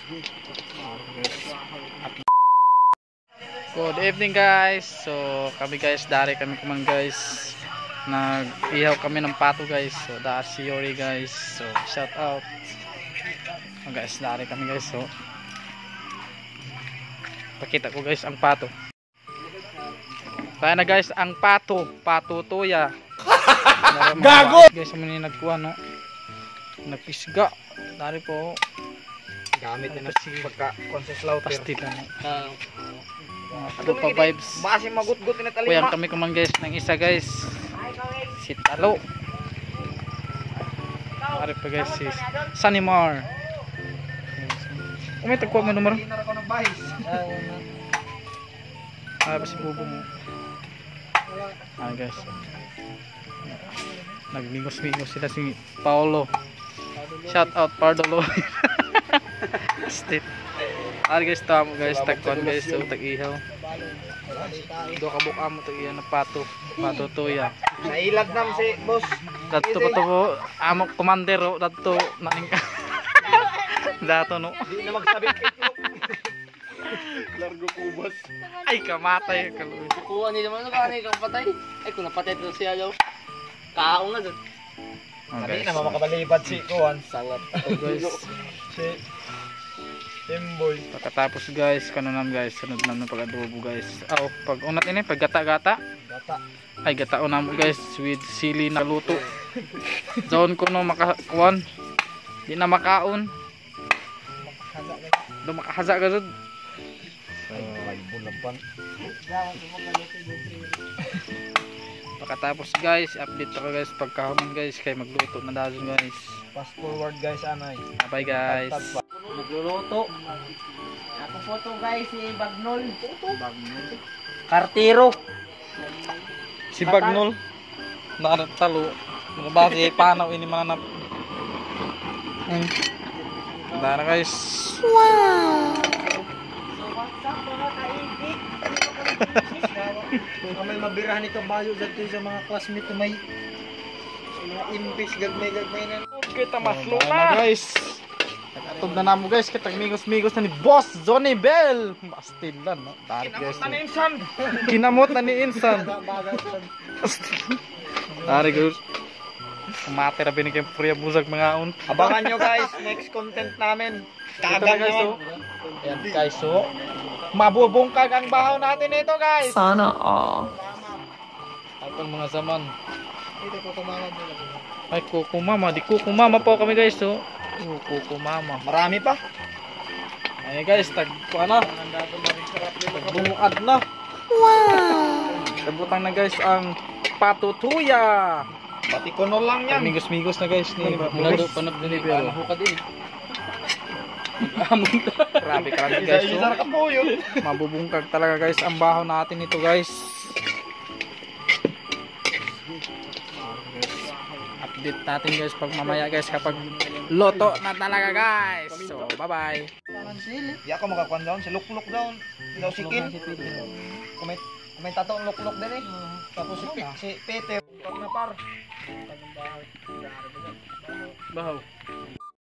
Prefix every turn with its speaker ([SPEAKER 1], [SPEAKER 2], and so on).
[SPEAKER 1] Good evening guys. So kami guys, dari kami kuman guys. Nag-ihaw kami ng pato guys. So daar si Yori guys. So shout out. Oh, guys, dari kami guys. So pakita ko guys ang pato. Kaya na guys ang pato, pato tuya. Gago. Guys, muni nagkuha no. Nagpisga. Dari po.
[SPEAKER 2] Gamit na si pagka-conscious lauter.
[SPEAKER 1] Pasti na. Tupa vibes.
[SPEAKER 2] Base magut-gut na talima.
[SPEAKER 1] Kuyang kami kumang guys ng isa guys. Si Talo. Ari pa guys si Sanimar. Umay tagkuha mo numero. Ah, si Bubo mo. Ah guys. Nagmigos-migos sila si Paolo. Shout out Pardolo. Step. Ari guys, tamo guys, tagkuhan guys, so tag-ihaw. Do ka buka mo tag-ihaw na pato, pato tuya.
[SPEAKER 2] Nailag nam si boss.
[SPEAKER 1] Dadto pa to ko, amok commander o, dadto naning ka. Dato no.
[SPEAKER 2] Di na magsabi Facebook. Largo kubas.
[SPEAKER 1] Ay kamatay ka.
[SPEAKER 3] Kuha ni naman kanay kang patay. Ay kung napatay to siya daw. Kaong na doon.
[SPEAKER 2] Hindi na makabalibad si Kuan.
[SPEAKER 3] Sangat.
[SPEAKER 1] Guys,
[SPEAKER 2] Si Timboy.
[SPEAKER 1] pagkatapos guys, kanunan guys, sunod naman pag-adobo guys. Oh, pag unat ini pag gata-gata.
[SPEAKER 2] Gata.
[SPEAKER 1] Ay gataon na mo guys with sili na luto. Zone ko no makakuan. Di na makaon. Do makahaza ka jud.
[SPEAKER 2] Ay bulapan.
[SPEAKER 1] Pagkatapos guys, update ako guys pagkahuman guys kay magluto na dazon guys.
[SPEAKER 2] Fast forward guys anay.
[SPEAKER 1] Bye guys.
[SPEAKER 3] Nagluluto. Ako po to guys si Bagnol. Kartiro.
[SPEAKER 1] Si Bagnol nakatalo. Mga base panaw ini mananap. Dara guys.
[SPEAKER 2] May mabirahan ni kabayo dito sa mga classmate may mga impis gagmay na.
[SPEAKER 1] Kita maslo na guys. Atog na namo guys, kita migos-migos na ni Boss Johnny Bell. Bastilan no. Dari guys. Kinamot na ni Insan. Dari guys. Kumate ra bini kay Purya Busag mga on.
[SPEAKER 2] Abangan nyo guys, next content namin.
[SPEAKER 1] Kagang
[SPEAKER 2] Kagang
[SPEAKER 1] guys
[SPEAKER 2] naman.
[SPEAKER 1] so. Ayan guys so. Mabubungkag ang bahaw natin ito guys.
[SPEAKER 4] Sana all.
[SPEAKER 1] Atong mga zaman.
[SPEAKER 2] Dito ko tumama mo.
[SPEAKER 1] Ay kuko mama, di kuko mama po kami guys so. Kuko mama.
[SPEAKER 2] Marami pa.
[SPEAKER 1] Ay guys, na. Tagbungad na. Wow. Tabutang na guys ang patutuya.
[SPEAKER 2] Pati kunol lang yan.
[SPEAKER 1] Migos-migos na guys ni Panod ni Bel.
[SPEAKER 3] Hukad din.
[SPEAKER 1] Grabe karami guys. So,
[SPEAKER 2] Isa-isa ka po yun.
[SPEAKER 1] mabubungkag talaga guys ang bahaw natin ito guys. Update natin guys pag mamaya guys kapag loto na talaga guys. So bye bye.
[SPEAKER 2] Di ako makakuan down. Si Lukluk down. Daw si Kin. Kumay tato ang Lukluk din eh. Tapos si Peter. Pag na par.
[SPEAKER 1] Bahaw.